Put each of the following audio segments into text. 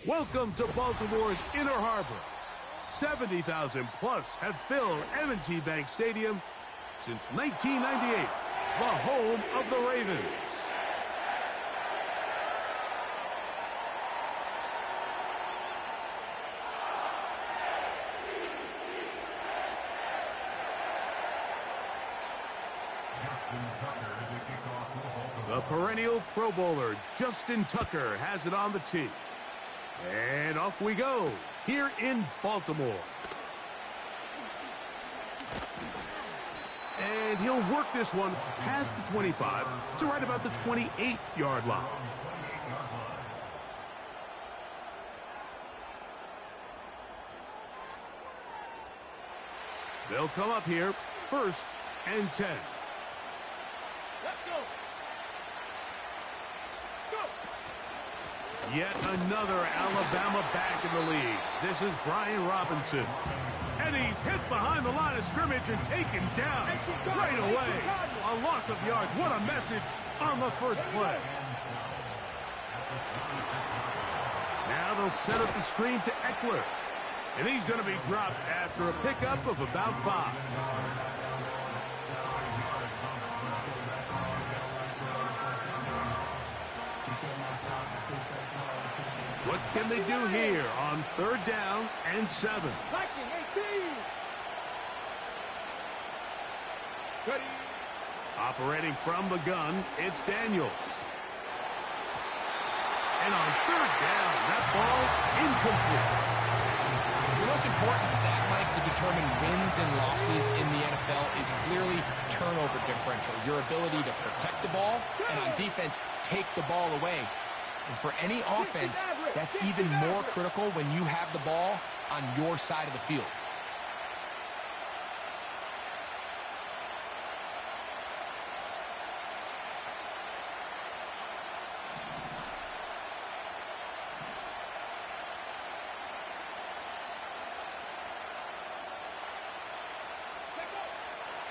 Welcome to Baltimore's Inner Harbor. 70,000 plus have filled M&T Bank Stadium since 1998, the home of the Ravens. The perennial Pro Bowler, Justin Tucker, has it on the tee. And off we go, here in Baltimore. And he'll work this one past the 25 to right about the 28-yard line. They'll come up here, 1st and 10. Let's go. Yet another Alabama back in the lead. This is Brian Robinson. And he's hit behind the line of scrimmage and taken down right away. A loss of yards. What a message on the first play. Now they'll set up the screen to Eckler. And he's going to be dropped after a pickup of about 5. What can they do here on 3rd down and 7? Operating from the gun, it's Daniels. And on 3rd down, that ball incomplete. The most important stat, Mike, to determine wins and losses in the NFL is clearly turnover differential, your ability to protect the ball, and on defense, take the ball away. And for any offense, that's even more critical when you have the ball on your side of the field.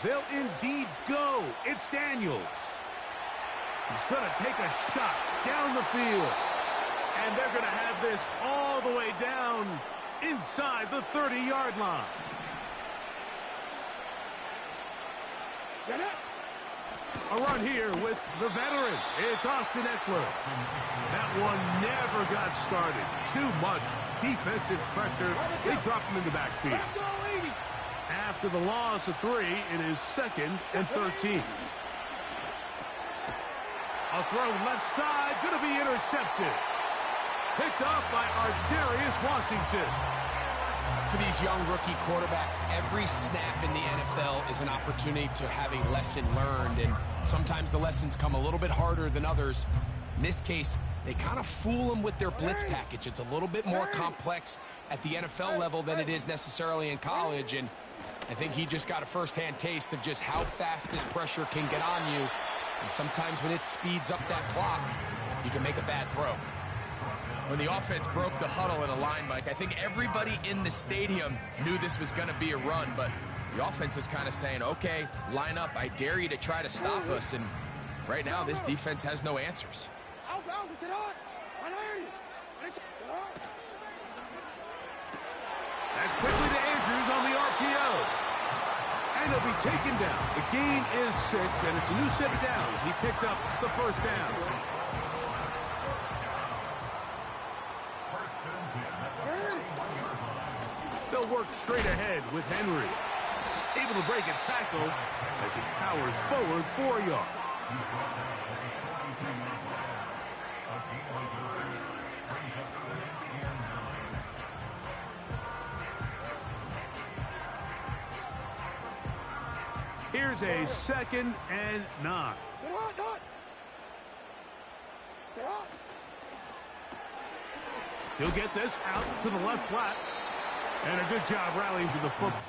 They'll indeed go. It's Daniels. He's going to take a shot down the field. And they're going to have this all the way down inside the 30-yard line. A run here with the veteran. It's Austin Eckler. That one never got started. Too much defensive pressure. They drop him in the backfield. After the loss of 3, it is 2nd and 13. A throw left side, going to be intercepted. Picked off by Darius Washington. For these young rookie quarterbacks, every snap in the NFL is an opportunity to have a lesson learned, and sometimes the lessons come a little bit harder than others. In this case, they kind of fool them with their blitz package. It's a little bit more complex at the NFL level than it is necessarily in college, and I think he just got a first-hand taste of just how fast this pressure can get on you. And sometimes when it speeds up that clock, you can make a bad throw. When the offense broke the huddle in a line, Mike, I think everybody in the stadium knew this was going to be a run, but the offense is kind of saying, okay, line up, I dare you to try to stop us, and right now this defense has no answers. That's quickly to Andrews on the RPO. And he'll be taken down. The gain is 6, and it's a new set of downs. He picked up the 1st down. They'll work straight ahead with Henry. Able to break a tackle as he powers forward 4 yards. Here's a 2nd and 9. He'll get this out to the left flat. And a good job rallying to the football.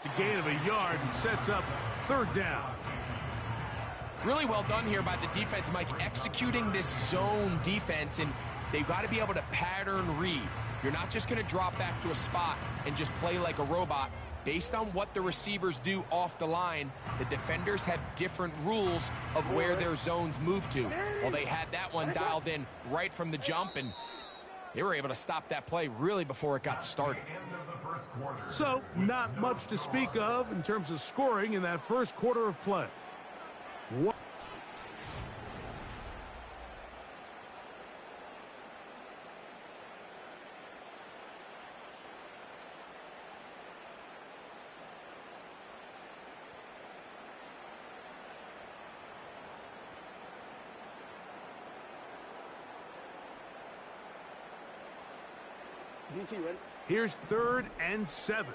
A gain of a yard and sets up third down. Really well done here by the defense, Mike, executing this zone defense, and they've got to be able to pattern read. You're not just going to drop back to a spot and just play like a robot. Based on what the receivers do off the line, the defenders have different rules of where their zones move to. Well, they had that one dialed in right from the jump, and they were able to stop that play really before it got started. So, not much to speak of in terms of scoring in that first quarter of play. Here's 3rd and 7.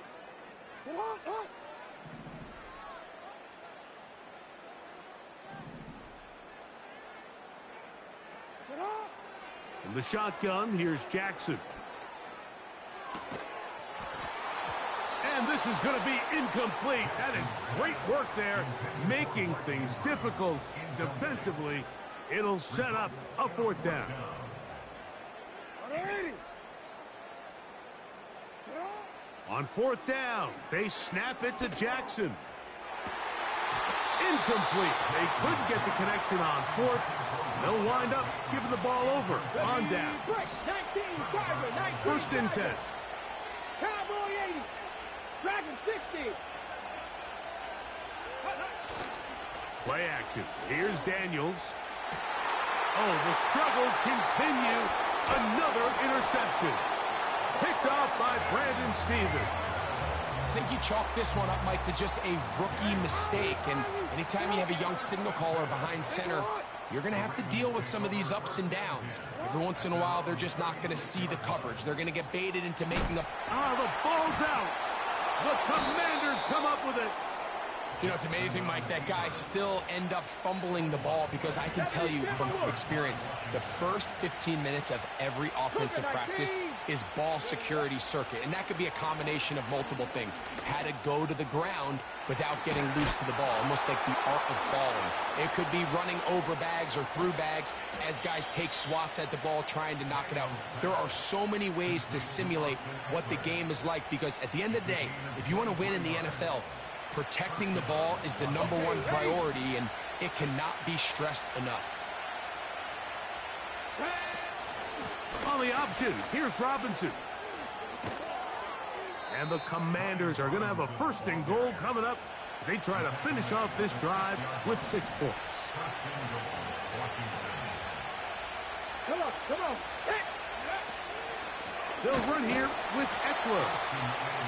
In the shotgun, here's Jackson. And this is going to be incomplete. That is great work there, making things difficult defensively. It'll set up a 4th down. On 4th down, they snap it to Jackson. Incomplete. They couldn't get the connection on 4th. They'll wind up giving the ball over on down. 1st and 10. Cowboy 80. Dragon 60. Play action. Here's Daniels. Oh, the struggles continue. Another interception. Picked off by Brandon Stevens. I think you chalk this one up, Mike, to just a rookie mistake. And anytime you have a young signal caller behind center, you're going to have to deal with some of these ups and downs. Every once in a while, they're just not going to see the coverage. They're going to get baited into making a... Oh, the ball's out. The Commanders come up with it. You know, it's amazing, Mike, that guys still end up fumbling the ball, because I can tell you from experience, the first 15 minutes of every offensive practice is ball security circuit. And that could be a combination of multiple things. How to go to the ground without getting loose to the ball, almost like the art of falling. It could be running over bags or through bags as guys take swats at the ball trying to knock it out. There are so many ways to simulate what the game is like, because at the end of the day, if you want to win in the NFL, protecting the ball is the #1 priority, and it cannot be stressed enough. On the option, here's Robinson. And the Commanders are going to have a 1st and goal coming up. They try to finish off this drive with 6 points. Come on. They'll run here with Eckler.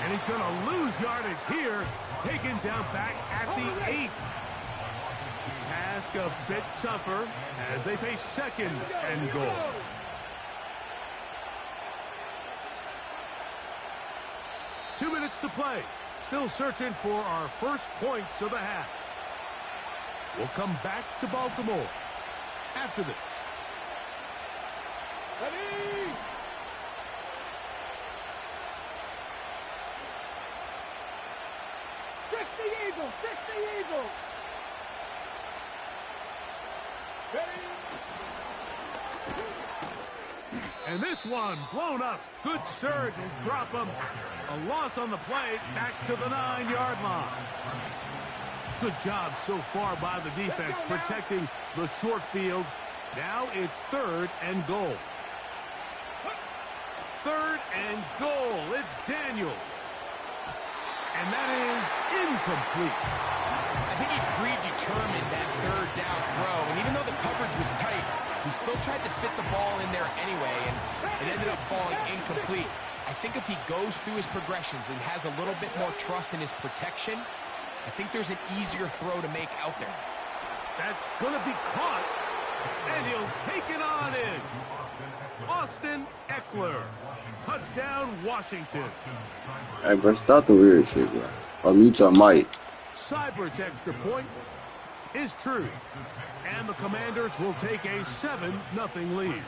And he's going to lose yardage here, taken down back at the 8. Task a bit tougher as they face 2nd and goal. Two minutes to play. Still searching for our first points of the half. We'll come back to Baltimore after this. Ready? Fix the Eagles! Ready? And this one blown up. Good surge will drop him. A loss on the play, back to the 9-yard line. Good job so far by the defense protecting the short field. Now it's 3rd and goal. 3rd and goal. It's Daniels. And that is incomplete. I think he predetermined that 3rd down throw, and even though the coverage was tight, he still tried to fit the ball in there anyway, and it ended up falling incomplete. I think if he goes through his progressions and has a little bit more trust in his protection, I think there's an easier throw to make out there. That's going to be caught, and he'll take it on in. Austin Eckler. Touchdown, Washington. Hey, bro, stop the weird shit, bro. Or mute your mic. Cybert's extra point is true. And the Commanders will take a 7-0 lead.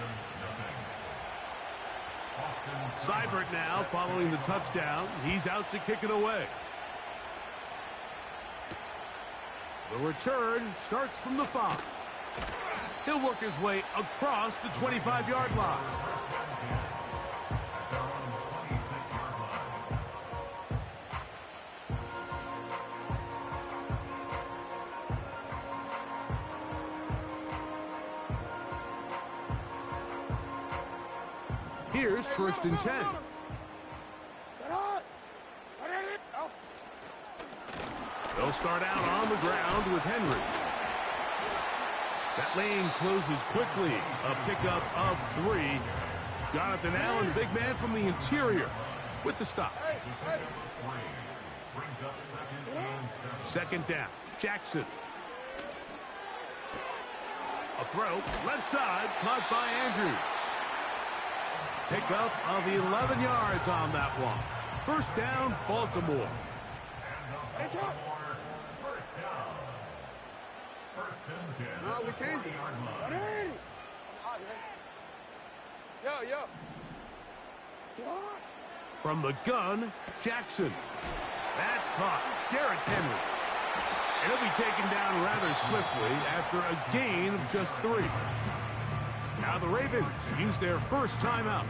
Seibert now following the touchdown. He's out to kick it away. The return starts from the 5. He'll work his way across the 25-yard line. Here's 1st and 10. They'll start out on the ground with Henry. That lane closes quickly. A pickup of 3. Jonathan Allen, big man from the interior, with the stop. 2nd down. Jackson. A throw, left side, caught by Andrews. Pickup of 11 yards on that one. 1st down, Baltimore. No, we changed it. Yo. From the gun, Jackson. That's caught. Derrick Henry. And he'll be taken down rather swiftly after a gain of just 3. Now the Ravens use their first timeout.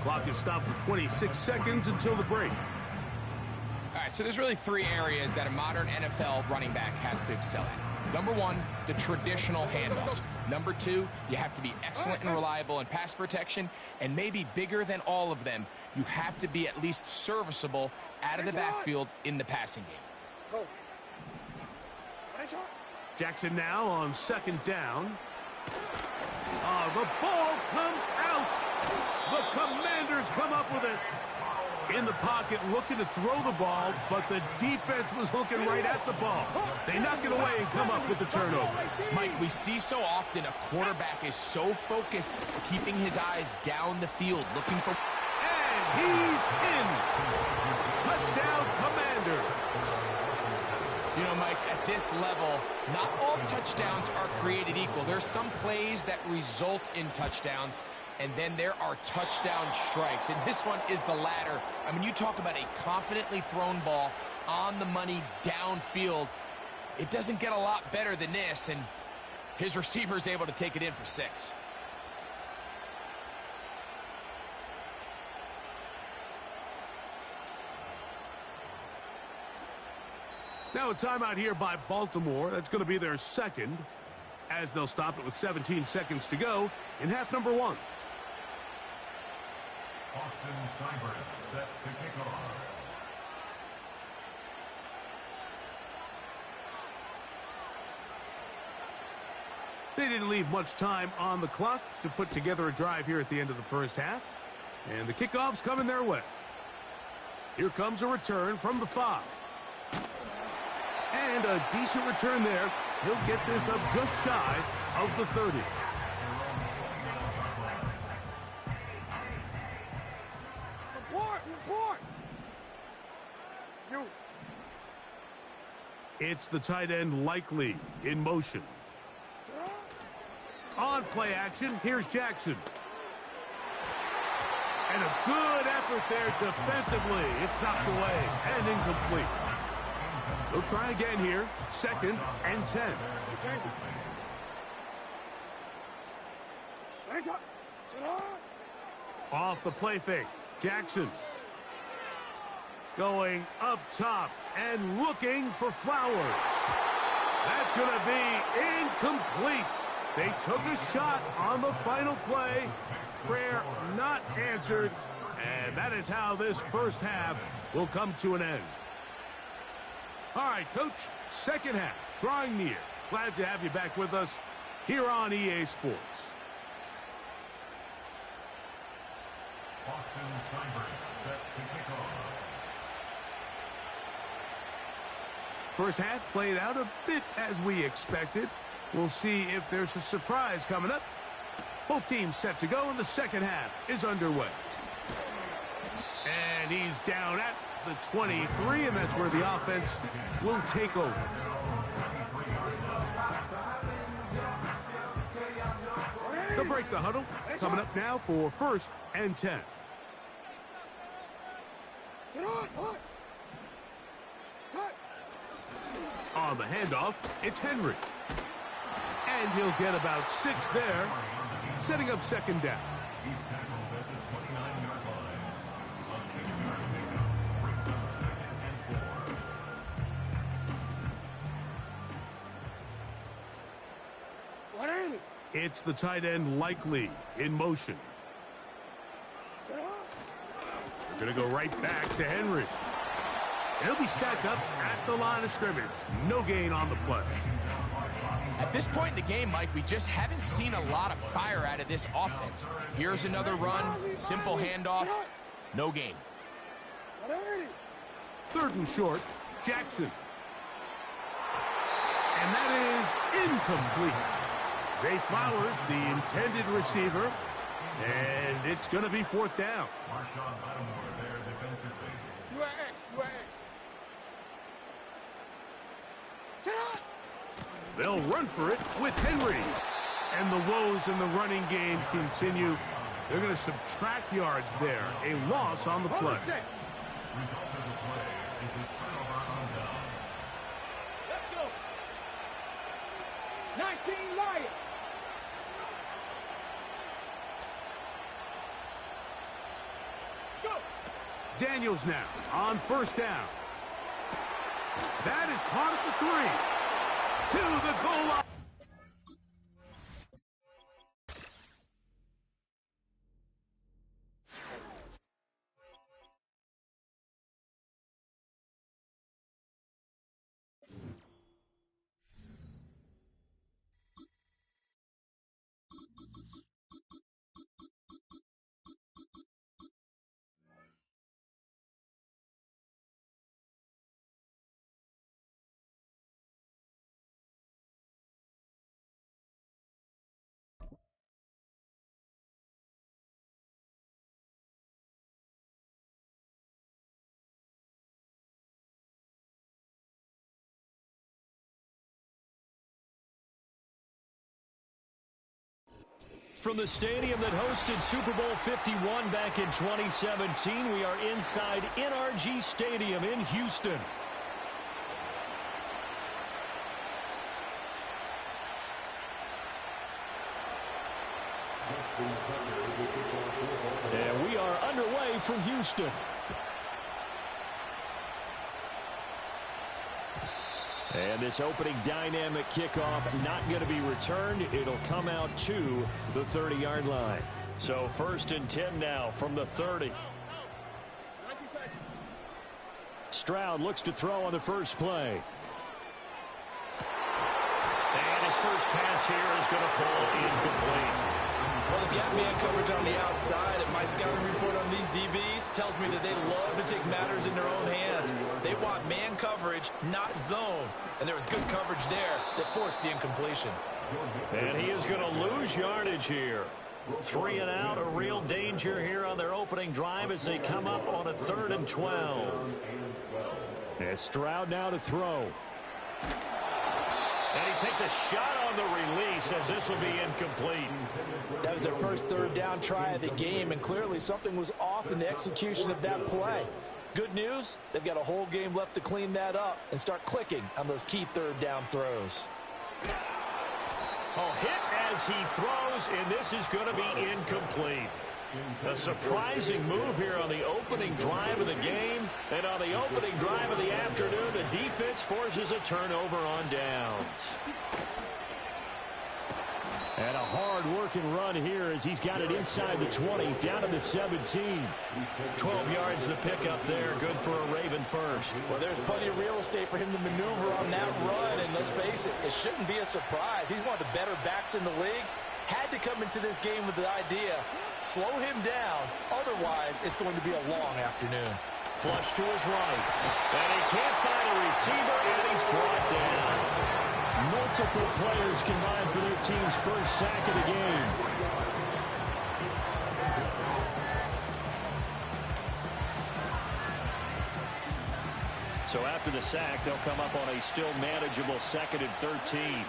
Clock is stopped for 26 seconds until the break. All right, so there's really 3 areas that a modern NFL running back has to excel at. Number 1, the traditional handoffs. Number 2, you have to be excellent and reliable in pass protection. And maybe bigger than all of them, you have to be at least serviceable out of the backfield in the passing game. Jackson now on 2nd down. The ball comes out. The Commanders come up with it. In the pocket, looking to throw the ball, but the defense was looking right at the ball. They knock it away and come up with the turnover. Mike, we see so often a quarterback is so focused, keeping his eyes down the field, looking for... And he's in. Touchdown, Commanders. You know, Mike, at this level, not all touchdowns are created equal. There's some plays that result in touchdowns, and then there are touchdown strikes. And this one is the latter. I mean, you talk about a confidently thrown ball on the money downfield. It doesn't get a lot better than this, and his receiver's able to take it in for 6. Now a timeout here by Baltimore. That's going to be their 2nd, as they'll stop it with 17 seconds to go in half number 1. Austin Seibert set to kick off. They didn't leave much time on the clock to put together a drive here at the end of the 1st half. And the kickoff's coming their way. Here comes a return from the 5. And a decent return there. He'll get this up just shy of the 30. Report! It's the tight end Likely in motion. On play action, here's Jackson. And a good effort there defensively. It's knocked away and incomplete. They'll try again here. 2nd and 10. Off the play fake. Jackson. Going up top and looking for Flowers. That's going to be incomplete. They took a shot on the final play. Prayer not answered. And that is how this 1st half will come to an end. All right, Coach, 2nd half, drawing near. Glad to have you back with us here on EA Sports. Austin Seibert set to kick off. 1st half played out a bit as we expected. We'll see if there's a surprise coming up. Both teams set to go, and the 2nd half is underway. And he's down at the 23, and that's where the offense will take over. They'll break the huddle. Coming up now for 1st and 10. On the handoff, it's Henry. And he'll get about 6 there, setting up second down. He's tackled at the 29-yard line. A 6-yard pickup brings up 2nd and 4. What is it? It's the tight end Likely in motion. They're going to go right back to Henry. He'll be stacked up at the line of scrimmage. No gain on the play. At this point in the game, Mike, we just haven't seen a lot of fire out of this offense. Here's another run, simple handoff, no gain. Third and short, Jackson. And that is incomplete. Zay Flowers, the intended receiver, and it's going to be 4th down. Marshawn Lattimore there defensively. You are X. You are X. Sit up. They'll run for it with Henry. And the woes in the running game continue. They're going to subtract yards there. A loss on the play. Result of the play is a turnover on down. Let's go. 19 Lions. Go. Daniels now on 1st down. That is caught at the 3. To the goal line. From the stadium that hosted Super Bowl 51 back in 2017, we are inside NRG Stadium in Houston. And we are underway from Houston. And this opening dynamic kickoff not going to be returned. It'll come out to the 30-yard line. So 1st and 10 now from the 30. Stroud looks to throw on the first play. And his first pass here is going to fall incomplete. Well, if you have man coverage on the outside, and my scouting report on these DBs tells me that they love to take matters in their own hands. They want man coverage, not zone. And there was good coverage there that forced the incompletion. And he is going to lose yardage here. 3 and out, a real danger here on their opening drive as they come up on a 3rd and 12. And Stroud now to throw. And he takes a shot on the release as this will be incomplete. That was their first 3rd down try of the game, and clearly something was off in the execution of that play. Good news, they've got a whole game left to clean that up and start clicking on those key 3rd down throws. Oh, hit as he throws, and this is going to be incomplete. A surprising move here on the opening drive of the game. And on the opening drive of the afternoon, the defense forces a turnover on downs. And a hard-working run here as he's got it inside the 20, down to the 17. 12 yards the pickup there, good for a Raven first. Well, there's plenty of real estate for him to maneuver on that run, and let's face it, it shouldn't be a surprise. He's one of the better backs in the league. Had to come into this game with the idea, slow him down, otherwise it's going to be a long afternoon. Flush to his right, and he can't find a receiver, and he's brought down. Multiple players combined for their team's first sack of the game. So after the sack, they'll come up on a still manageable 2nd and 13.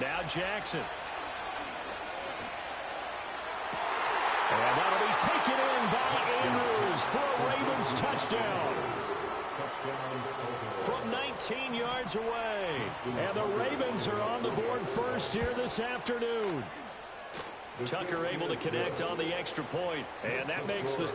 Now Jackson. And that'll be taken in by Andrews for a Ravens touchdown. From 19 yards away. And the Ravens are on the board first here this afternoon. Tucker able to connect on the extra point. And that makes this...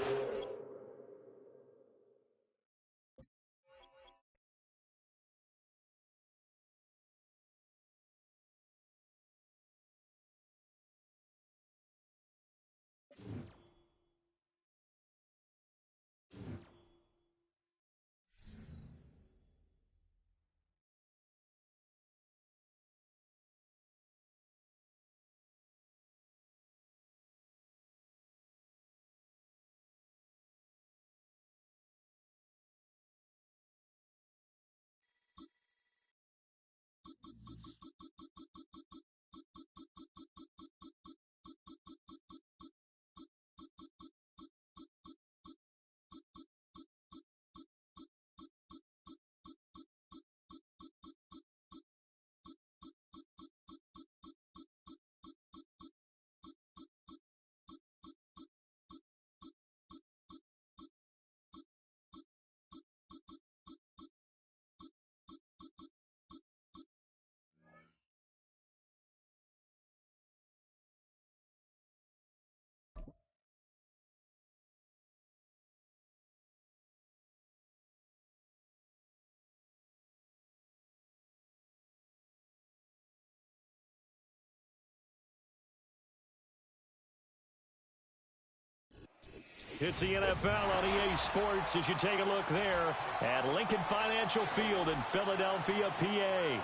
It's the NFL on EA Sports as you take a look there at Lincoln Financial Field in Philadelphia, PA.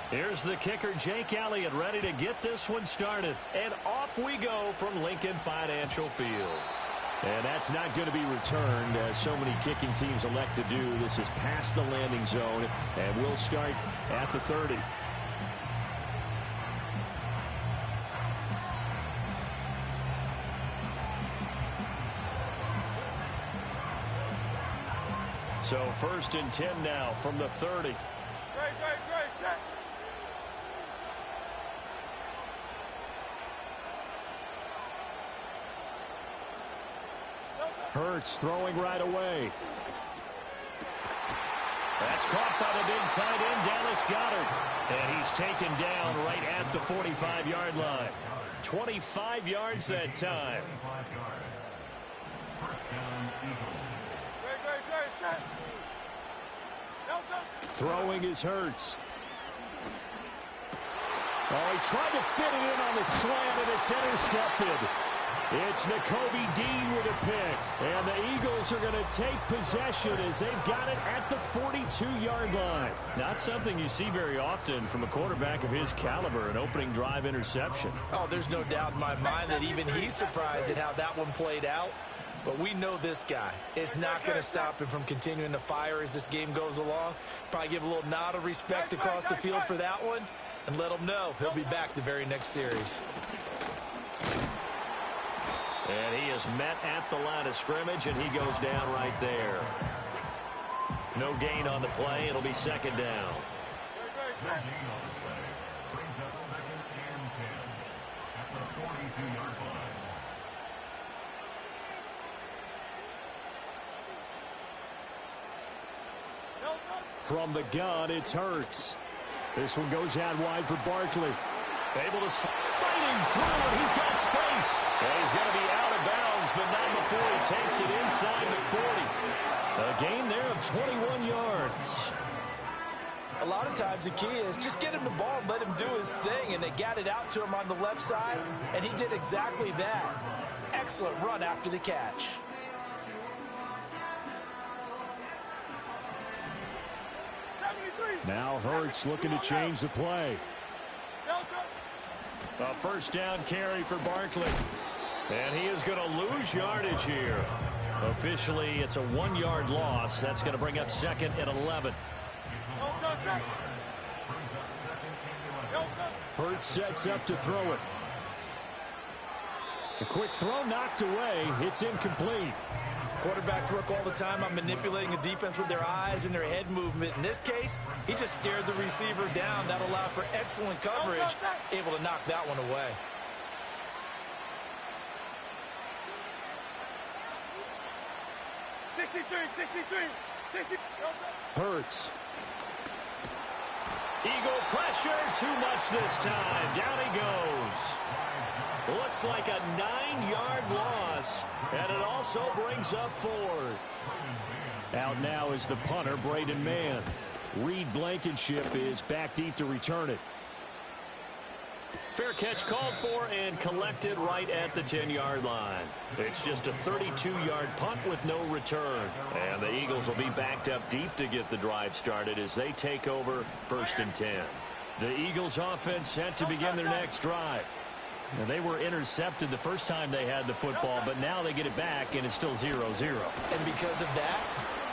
Here's the kicker, Jake Elliott, ready to get this one started. And off we go from Lincoln Financial Field. And that's not going to be returned, as so many kicking teams elect to do. This is past the landing zone, and we'll start at the 30. So 1st and 10 now from the 30. Hurts throwing right away. That's caught by the big tight end, Dallas Goedert. And he's taken down right at the 45-yard line. 25 yards that time. Throwing is Hurts. Oh, he tried to fit it in on the slant, and it's intercepted. It's Nakobe Dean with a pick. And the Eagles are going to take possession as they've got it at the 42-yard line. Not something you see very often from a quarterback of his caliber, an opening drive interception. Oh, there's no doubt in my mind that even he's surprised at how that one played out. But we know this guy is not going to stop him from continuing to fire as this game goes along. Probably give a little nod of respect across the field for that one and let him know he'll be back the very next series. And he is met at the line of scrimmage, and he goes down right there. No gain on the play. It'll be 2nd down. No gain on the play. Brings up 2nd and 10 at the 42-yard line. From the gun, it's Hurts. This one goes out wide for Barkley. Able to fighting through, and he's got space. And he's going to be out of bounds, but not before he takes it inside the 40. A gain there of 21 yards. A lot of times the key is just get him the ball and let him do his thing, and they got it out to him on the left side, and he did exactly that. Excellent run after the catch. Now Hurts looking to change the play. A 1st down carry for Barkley. And he is going to lose yardage here. Officially, it's a 1-yard loss. That's going to bring up 2nd and 11. Hurts sets up to throw it. A quick throw knocked away. It's incomplete. Quarterbacks work all the time on manipulating a defense with their eyes and their head movement. In this case, he just stared the receiver down. That allowed for excellent coverage, able to knock that one away. Hurts. Eagle pressure, too much this time. Down he goes. Looks like a 9-yard loss, and it also brings up 4th. Out now is the punter, Braden Mann. Reed Blankenship is back deep to return it. Fair catch called for and collected right at the 10-yard line. It's just a 32-yard punt with no return. And the Eagles will be backed up deep to get the drive started as they take over 1st and 10. The Eagles offense set to begin their next drive. Now, they were intercepted the first time they had the football, but now they get it back and it's still 0-0. And because of that,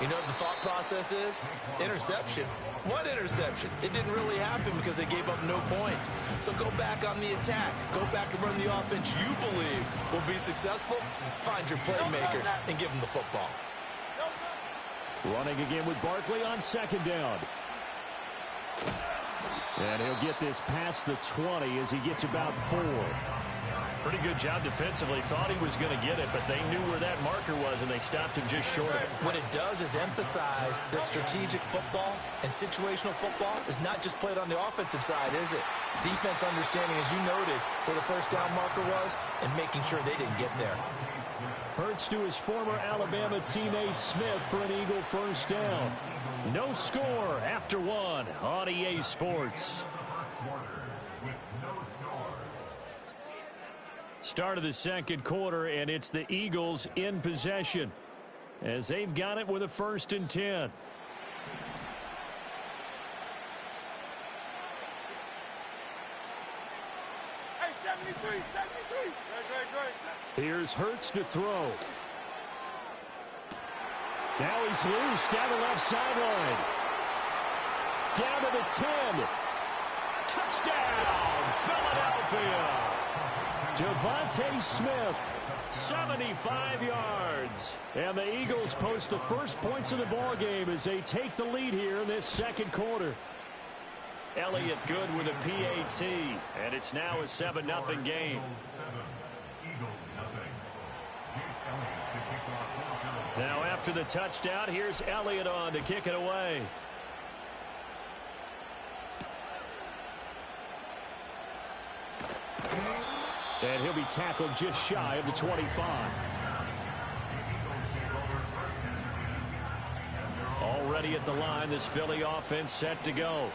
you know what the thought process is? Interception. What interception? It didn't really happen because they gave up no points. So go back on the attack. Go back and run the offense you believe will be successful. Find your playmakers and give them the football. Running again with Barkley on 2nd down. And he'll get this past the 20 as he gets about 4. Pretty good job defensively. Thought he was going to get it, but they knew where that marker was, and they stopped him just short of it. What it does is emphasize that strategic football and situational football is not just played on the offensive side, is it? Defense understanding, as you noted, where the first down marker was and making sure they didn't get there. Hurts to his former Alabama teammate Smith for an Eagle 1st down. No score after 1 on EA Sports. Start of the 2nd quarter, and it's the Eagles in possession as they've got it with a 1st and 10. Hey, 73. Here's Hurts to throw. Now he's loose down the left sideline. Down to the 10. Touchdown, Philadelphia. Devontae Smith. 75 yards. And the Eagles post the first points of the ball game as they take the lead here in this 2nd quarter. Elliott good with a PAT, and it's now a 7-0 game. Now after the touchdown, here's Elliott on to kick it away. And he'll be tackled just shy of the 25. Already at the line, this Philly offense set to go.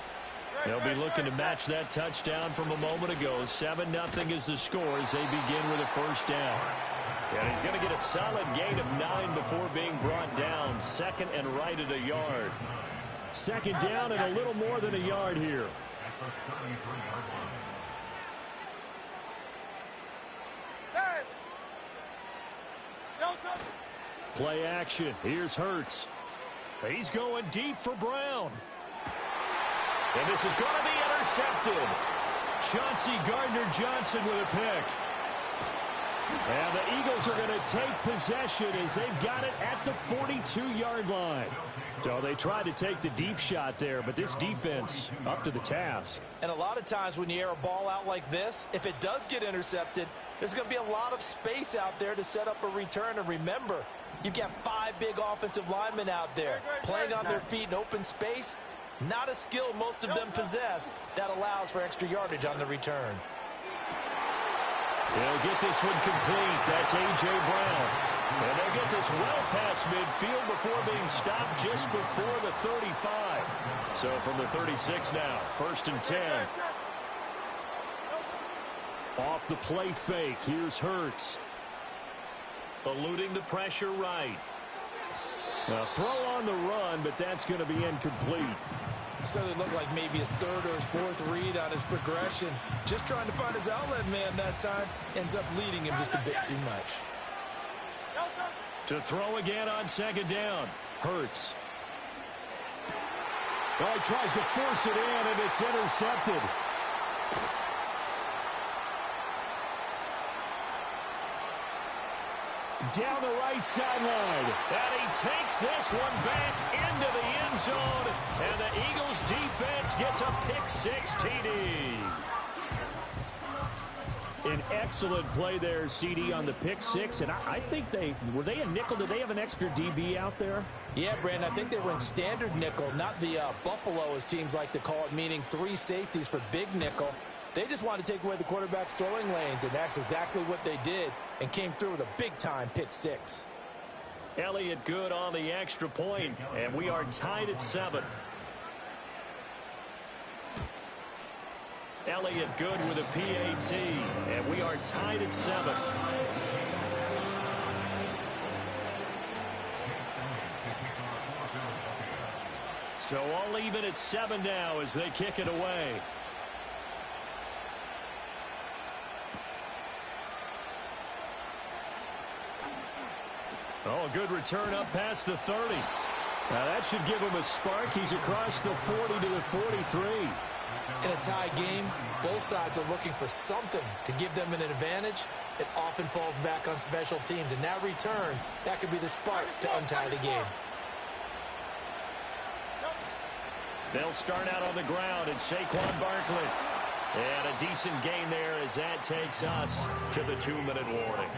They'll be looking to match that touchdown from a moment ago. 7-0 is the score as they begin with a 1st down. And he's going to get a solid gain of 9 before being brought down. 2nd and right at a yard. 2nd down and a little more than a yard here. Play action. Here's Hurts. He's going deep for Brown. And this is going to be intercepted. Chauncey Gardner-Johnson with a pick. And the Eagles are going to take possession as they've got it at the 42-yard line. So they tried to take the deep shot there, but this defense up to the task. And a lot of times when you air a ball out like this, if it does get intercepted, there's going to be a lot of space out there to set up a return. And remember, you've got 5 big offensive linemen out there playing on their feet in open space. Not a skill most of them possess that allows for extra yardage on the return. They'll get this one complete. That's A.J. Brown. And they'll get this well past midfield before being stopped just before the 35. So from the 36 now, 1st and 10. Off the play fake, here's Hurts. Eluding the pressure right. A throw on the run, but that's going to be incomplete. Certainly looked like maybe his third or his fourth read on his progression. Just trying to find his outlet man that time. Ends up leading him just a bit too much. To throw again on second down. Hurts. Well, he tries to force it in, and it's intercepted. Down the right sideline. And he takes this one back into the end zone. And the Eagles defense gets a pick-6 TD. An excellent play there, CD, on the pick-6. And I think were they a nickel? Did they have an extra DB out there? Yeah, Brandon, I think they were in standard nickel, not the Buffalo, as teams like to call it, meaning 3 safeties for big nickel. They just wanted to take away the quarterback's throwing lanes, and that's exactly what they did, and came through with a big-time pick-6. Elliott good on the extra point, and we are tied at 7. Elliott good with a PAT, and we are tied at 7. So all even at 7 now as they kick it away. Oh, a good return up past the 30. Now that should give him a spark. He's across the 40 to the 43. In a tie game, both sides are looking for something to give them an advantage. It often falls back on special teams, and that return, that could be the spark to untie the game. They'll start out on the ground, and Saquon Barkley. And a decent gain there as that takes us to the 2-minute warning.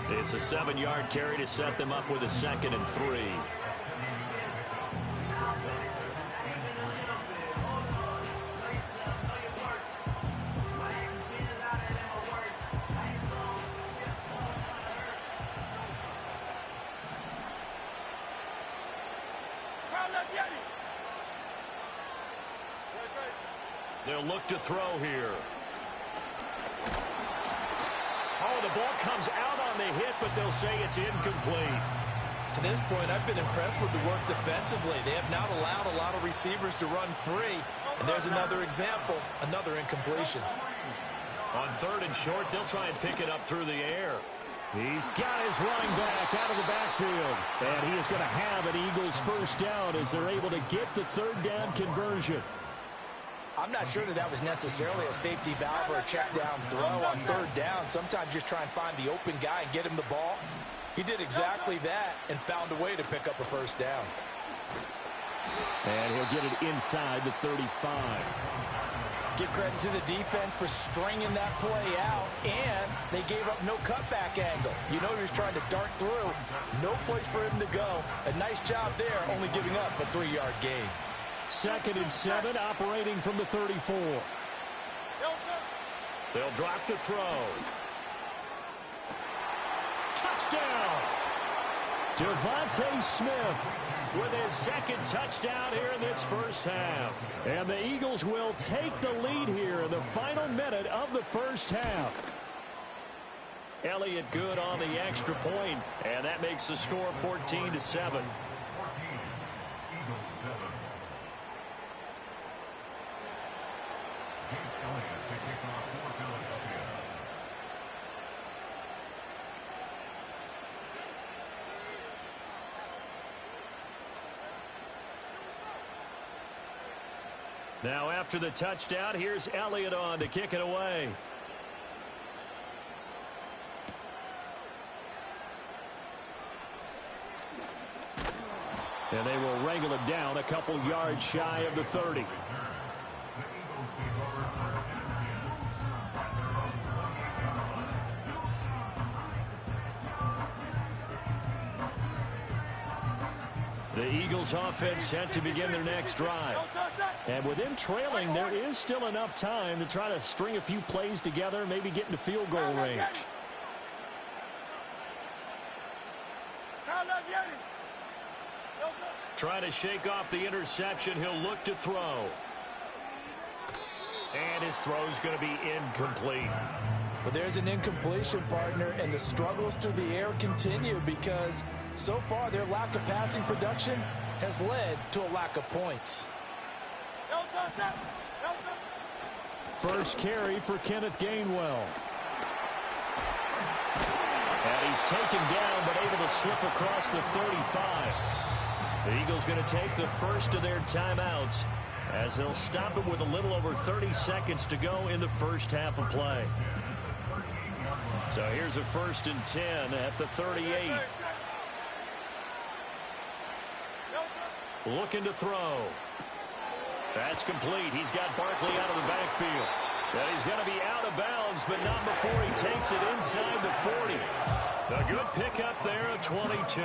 It's a 7-yard carry to set them up with a 2nd and 3. They'll look to throw here. Oh, the ball comes out on the hit, but they'll say it's incomplete. To this point, I've been impressed with the work defensively. They have not allowed a lot of receivers to run free. And there's another example, another incompletion. On 3rd and short, they'll try and pick it up through the air. He's got his running back out of the backfield. And he is going to have an Eagles first down as they're able to get the 3rd down conversion. I'm not sure that was necessarily a safety valve or a check down throw on 3rd down. Sometimes just try and find the open guy and get him the ball. He did exactly that and found a way to pick up a first down. And he'll get it inside the 35. Give credit to the defense for stringing that play out, and they gave up no cutback angle. You know he was trying to dart through. No place for him to go. A nice job there, only giving up a 3-yard gain. 2nd and 7, operating from the 34. They'll drop to throw. Touchdown! Devontae Smith with his 2nd touchdown here in this first half. And the Eagles will take the lead here in the final minute of the first half. Elliott good on the extra point, and that makes the score 14-7. Now after the touchdown, here's Elliott on to kick it away. And they will wrangle it down a couple yards shy of the 30. The Eagles offense set to begin their next drive. And with them trailing, there is still enough time to try to string a few plays together, maybe get into field goal range. Try to shake off the interception. He'll look to throw. And his throw's going to be incomplete. But there's an incompletion, partner, and the struggles through the air continue because so far their lack of passing production has led to a lack of points. First carry for Kenneth Gainwell. And he's taken down, but able to slip across the 35. The Eagles going to take the first of their timeouts as they'll stop it with a little over 30 seconds to go in the first half of play. So here's a 1st and 10 at the 38. Looking to throw. That's complete. He's got Barkley out of the backfield. And he's going to be out of bounds, but not before he takes it inside the 40. A good pickup there at 22.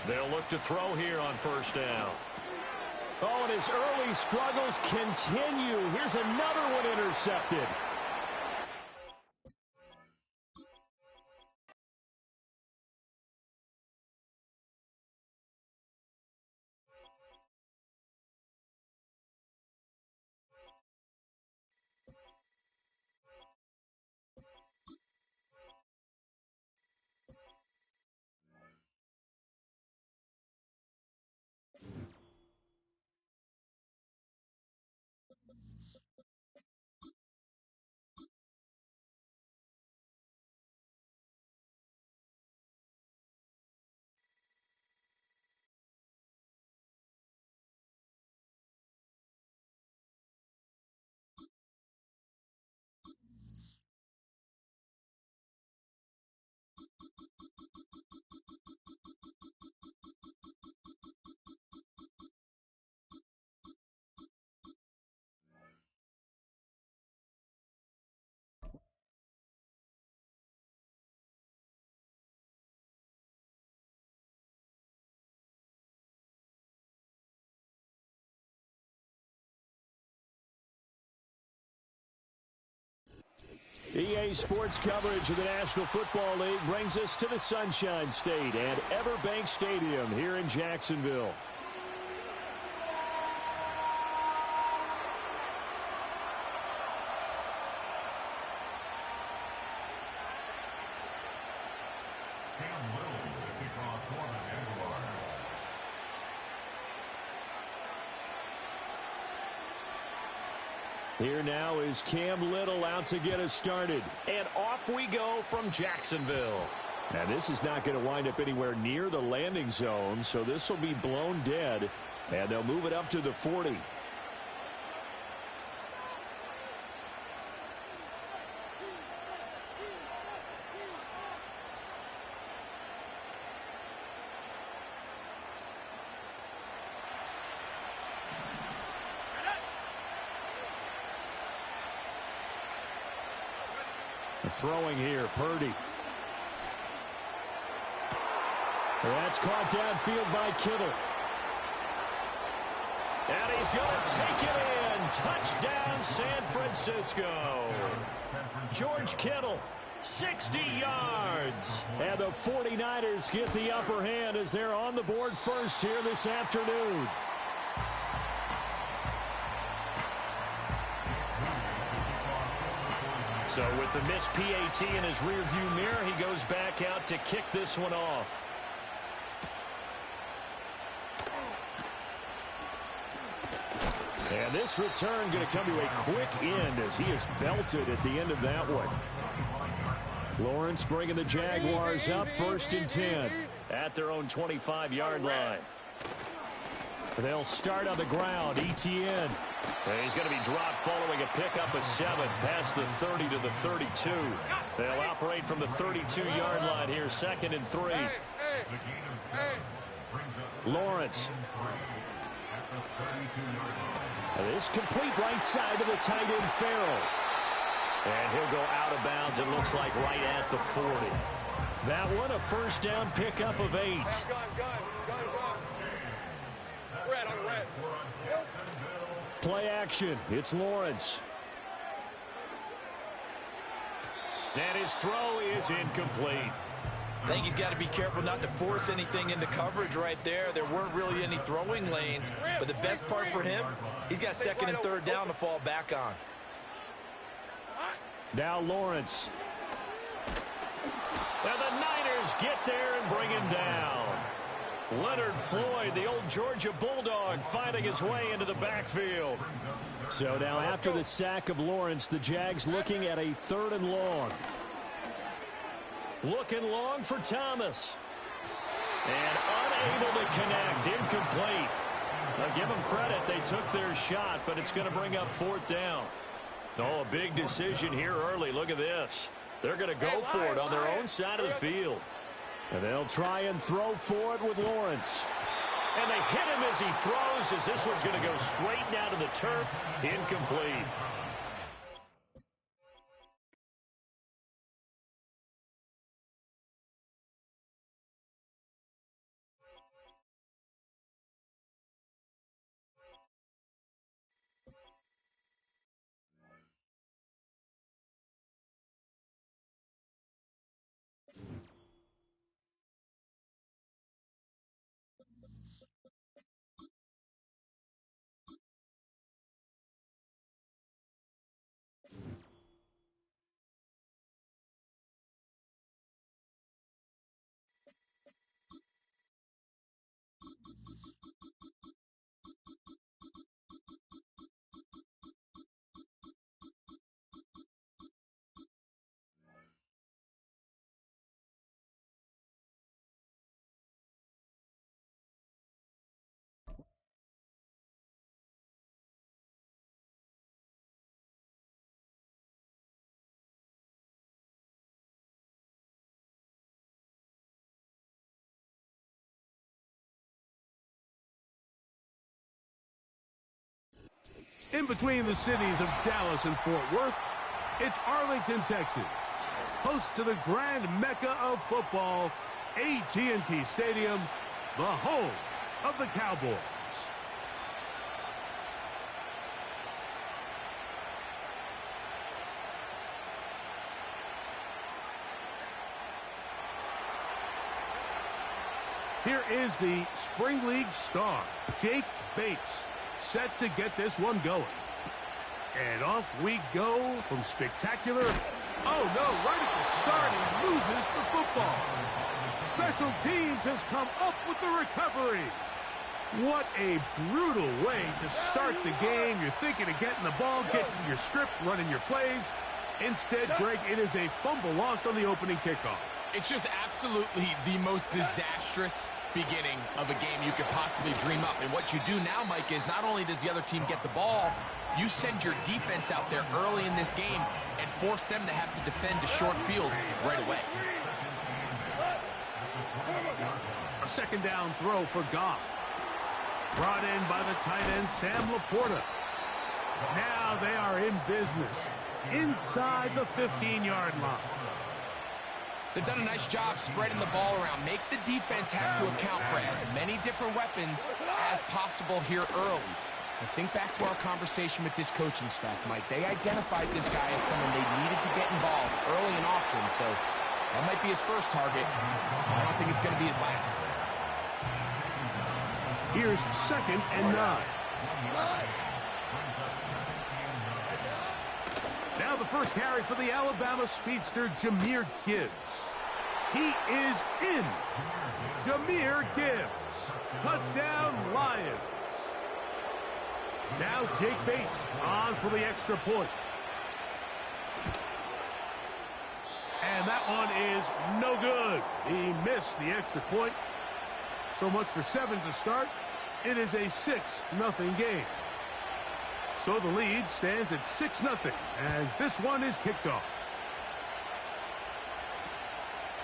They'll look to throw here on 1st down. Oh, and his early struggles continue. Here's another one intercepted. EA Sports coverage of the National Football League brings us to the Sunshine State and Everbank Stadium here in Jacksonville. Here now is Cam Little out to get us started. And off we go from Jacksonville. Now this is not going to wind up anywhere near the landing zone, so this will be blown dead. And they'll move it up to the 40. Throwing here, Purdy. That's caught downfield by Kittle. And he's going to take it in. Touchdown, San Francisco. George Kittle, 60 yards. And the 49ers get the upper hand as they're on the board first here this afternoon. So with the missed PAT in his rearview mirror, he goes back out to kick this one off. And this return going to come to a quick end as he is belted at the end of that one. Lawrence bringing the Jaguars up 1st and 10 at their own 25-yard line. They'll start on the ground. Etienne. And he's going to be dropped following a pickup of 7 past the 30 to the 32. They'll operate from the 32-yard line here, 2nd and 3. Lawrence. This complete right side to the tight end Farrell. And he'll go out of bounds, it looks like, right at the 40. That one, a 1st down pickup of 8. Play action. It's Lawrence. And his throw is incomplete. I think he's got to be careful not to force anything into coverage right there. There weren't really any throwing lanes, but the best part for him, he's got 2nd and 3rd down to fall back on. Now Lawrence. And the Niners get there and bring him down. Leonard Floyd, the old Georgia Bulldog, finding his way into the backfield. So now after the sack of Lawrence, the Jags looking at a 3rd and long. Looking long for Thomas. And unable to connect, incomplete. I'll give them credit, they took their shot, but it's going to bring up 4th down. Oh, a big decision here early. Look at this. They're going to go for it on their own side of the field. And they'll try and throw for it with Lawrence. And they hit him as he throws, as this one's going to go straight down to the turf. Incomplete. In between the cities of Dallas and Fort Worth, it's Arlington, Texas, host to the grand mecca of football, AT&T Stadium, the home of the Cowboys. Here is the Spring League star, Jake Bates, set to get this one going. And off we go from spectacular. Oh, no, right at the start, he loses the football. Special teams has come up with the recovery. What a brutal way to start the game. You're thinking of getting the ball, getting your script, running your plays. Instead, Greg, it is a fumble lost on the opening kickoff. It's just absolutely the most disastrous beginning of a game you could possibly dream up. And what you do now, Mike, is not only does the other team get the ball, you send your defense out there early in this game and force them to have to defend a short field right away. A 2nd down throw for Goff. Brought in by the tight end, Sam Laporta. Now they are in business inside the 15-yard line. They've done a nice job spreading the ball around. Make the defense have to account for as many different weapons as possible here early. And think back to our conversation with this coaching staff, Mike. They identified this guy as someone they needed to get involved early and often. So that might be his first target. I don't think it's going to be his last. Here's 2nd and 9. Now the first carry for the Alabama speedster, Jahmyr Gibbs. He is in. Jahmyr Gibbs. Touchdown, Lions. Now Jake Bates on for the extra point. And that one is no good. He missed the extra point. So much for 7 to start. It is a 6-0 game. So the lead stands at 6-0 as this one is kicked off.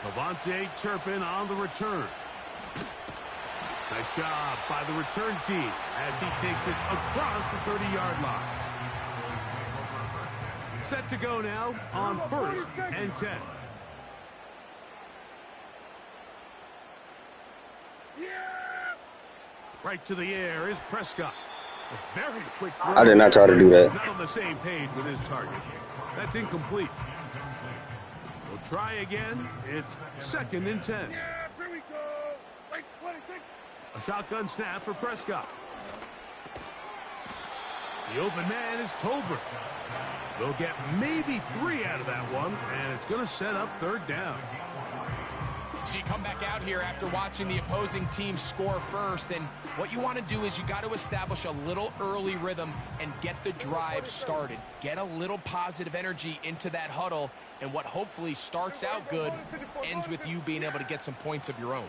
Avante Turpin on the return. Nice job by the return team as he takes it across the 30-yard line. Set to go now on 1st and 10. Right to the air is Prescott. A very quick throw. I did not try to do that. Not on the same page with his target. That's incomplete. We'll try again. It's 2nd and 10. Here we go. Wait, 26. A shotgun snap for Prescott. The open man is Tolbert. They'll get maybe 3 out of that one, and it's going to set up third down. So you come back out here after watching the opposing team score first, and what you want to do is you got to establish a little early rhythm and get the drive started. Get a little positive energy into that huddle, and what hopefully starts out good ends with you being able to get some points of your own.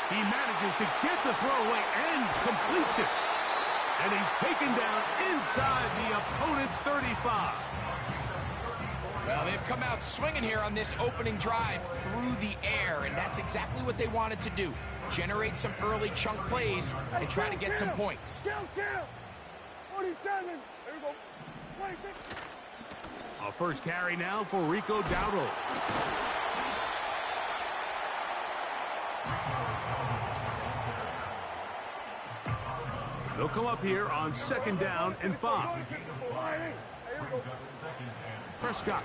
He manages to get the throw away and completes it. And he's taken down inside the opponent's 35. Well, they've come out swinging here on this opening drive through the air, and that's exactly what they wanted to do. Generate some early chunk plays and try to get some points. 47. There we go. 26. A first carry now for Rico Dowdle. They'll come up here on 2nd down and 5. Prescott.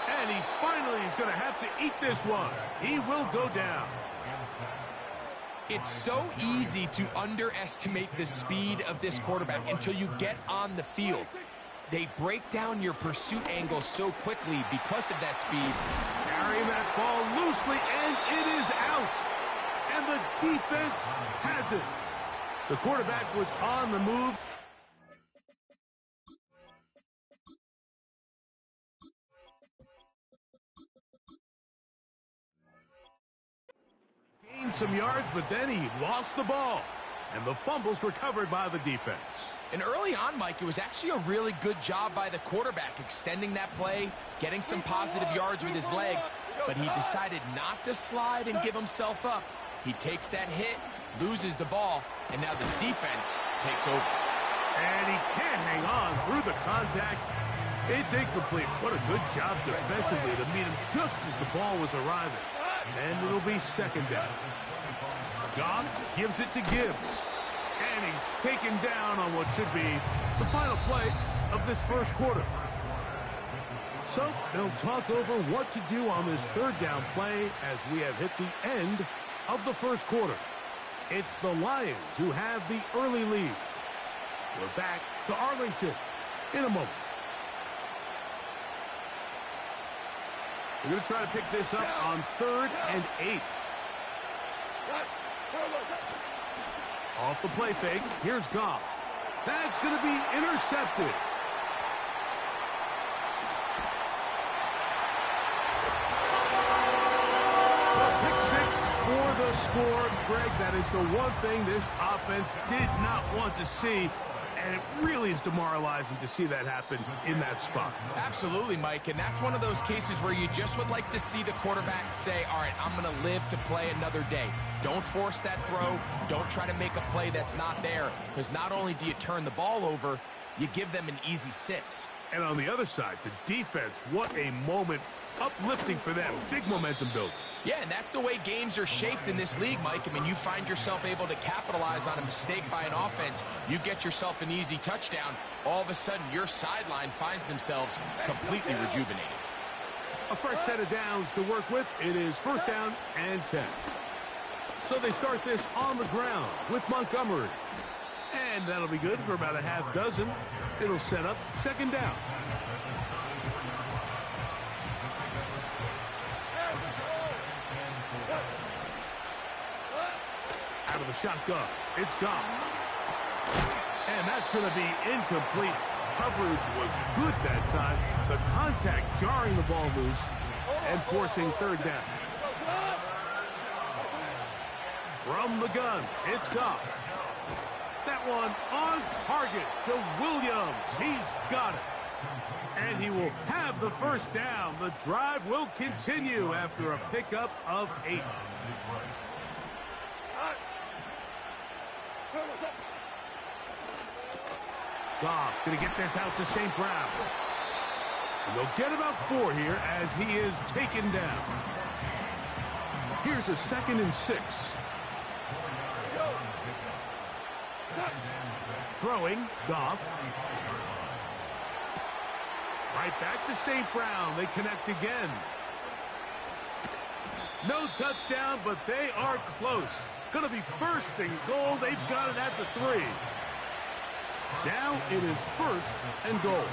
And he finally is going to have to eat this one. He will go down. It's so easy to underestimate the speed of this quarterback until you get on the field. They break down your pursuit angle so quickly because of that speed. Carrying that ball loosely, and it is out. And the defense has it. The quarterback was on the move. Gained some yards, but then he lost the ball. And the fumble's recovered by the defense. And early on, Mike, it was actually a really good job by the quarterback extending that play, getting some positive yards with his legs, but he decided not to slide and give himself up. He takes that hit, loses the ball, and now the defense takes over. And he can't hang on through the contact. It's incomplete. What a good job defensively to meet him just as the ball was arriving. And it'll be 2nd down. Goff gives it to Gibbs. And he's taken down on what should be the final play of this first quarter. So they'll talk over what to do on this 3rd down play as we have hit the end of the first quarter. It's the Lions who have the early lead. We're back to Arlington in a moment. We're going to try to pick this up on 3rd and 8. Off the play fake, here's Goff. That's going to be intercepted. Pick 6 for the score. Greg, that is the one thing this offense did not want to see. And it really is demoralizing to see that happen in that spot. Absolutely, Mike, and that's one of those cases where you just would like to see the quarterback say, all right, I'm going to live to play another day. Don't force that throw. Don't try to make a play that's not there, because not only do you turn the ball over, you give them an easy 6. And on the other side, the defense, what a moment, uplifting for them. Big momentum building. Yeah, and that's the way games are shaped in this league, Mike. I mean, you find yourself able to capitalize on a mistake by an offense. You get yourself an easy touchdown. All of a sudden, your sideline finds themselves completely rejuvenated. A fresh set of downs to work with. It is 1st down and 10. So they start this on the ground with Montgomery. And that'll be good for about a half dozen. It'll set up 2nd down. Out of the shotgun, it's Goff. And that's going to be incomplete. Coverage was good that time. The contact jarring the ball loose and forcing 3rd down. From the gun, it's Goff. That one on target to Williams. He's got it. And he will have the 1st down. The drive will continue after a pickup of 8. Goff going to get this out to St. Brown. And they'll get about 4 here as he is taken down. Here's a 2nd and 6. Throwing, Goff. Right back to St. Brown. They connect again. No touchdown, but they are close. Going to be first and goal. They've got it at the 3. Now it is first and goal.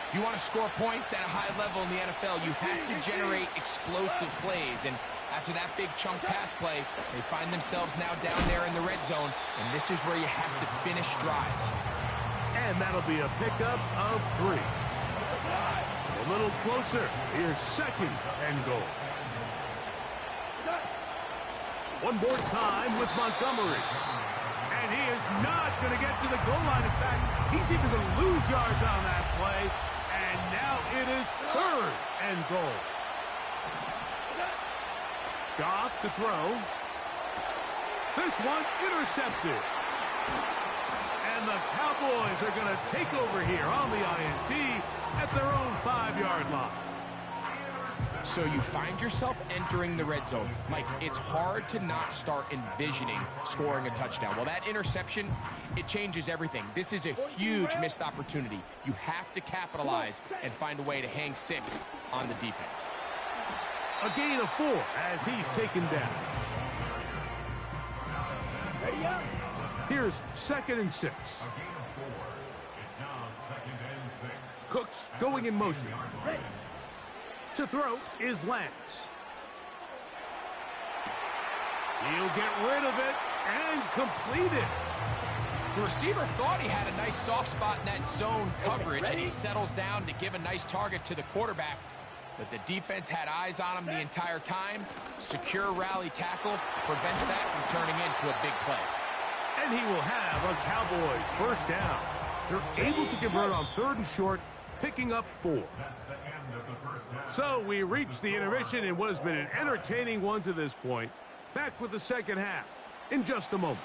If you want to score points at a high level in the NFL, you have to generate explosive plays. And after that big chunk pass play, they find themselves now down there in the red zone. And this is where you have to finish drives. And that'll be a pickup of 3. A little closer. Here's second and goal. One more time with Montgomery. And he is not going to get to the goal line. In fact, he's even going to lose yards on that play. And now it is third and goal. Goff to throw. This one intercepted. And the Cowboys are going to take over here on the INT at their own 5-yard line. So you find yourself entering the red zone. Mike, it's hard to not start envisioning scoring a touchdown. Well, that interception, it changes everything. This is a huge missed opportunity. You have to capitalize and find a way to hang 6 on the defense. A gain of 4 as he's taken down. Here's second and 6. Cooks going in motion. To throw is Lance. He'll get rid of it and complete it. The receiver thought he had a nice soft spot in that zone coverage, and he settles down to give a nice target to the quarterback. But the defense had eyes on him the entire time. Secure rally tackle prevents that from turning into a big play. And he will have a Cowboys first down. They're able to convert on 3rd and short, picking up 4. So we reach the intermission in what has been an entertaining one to this point. Back with the second half in just a moment.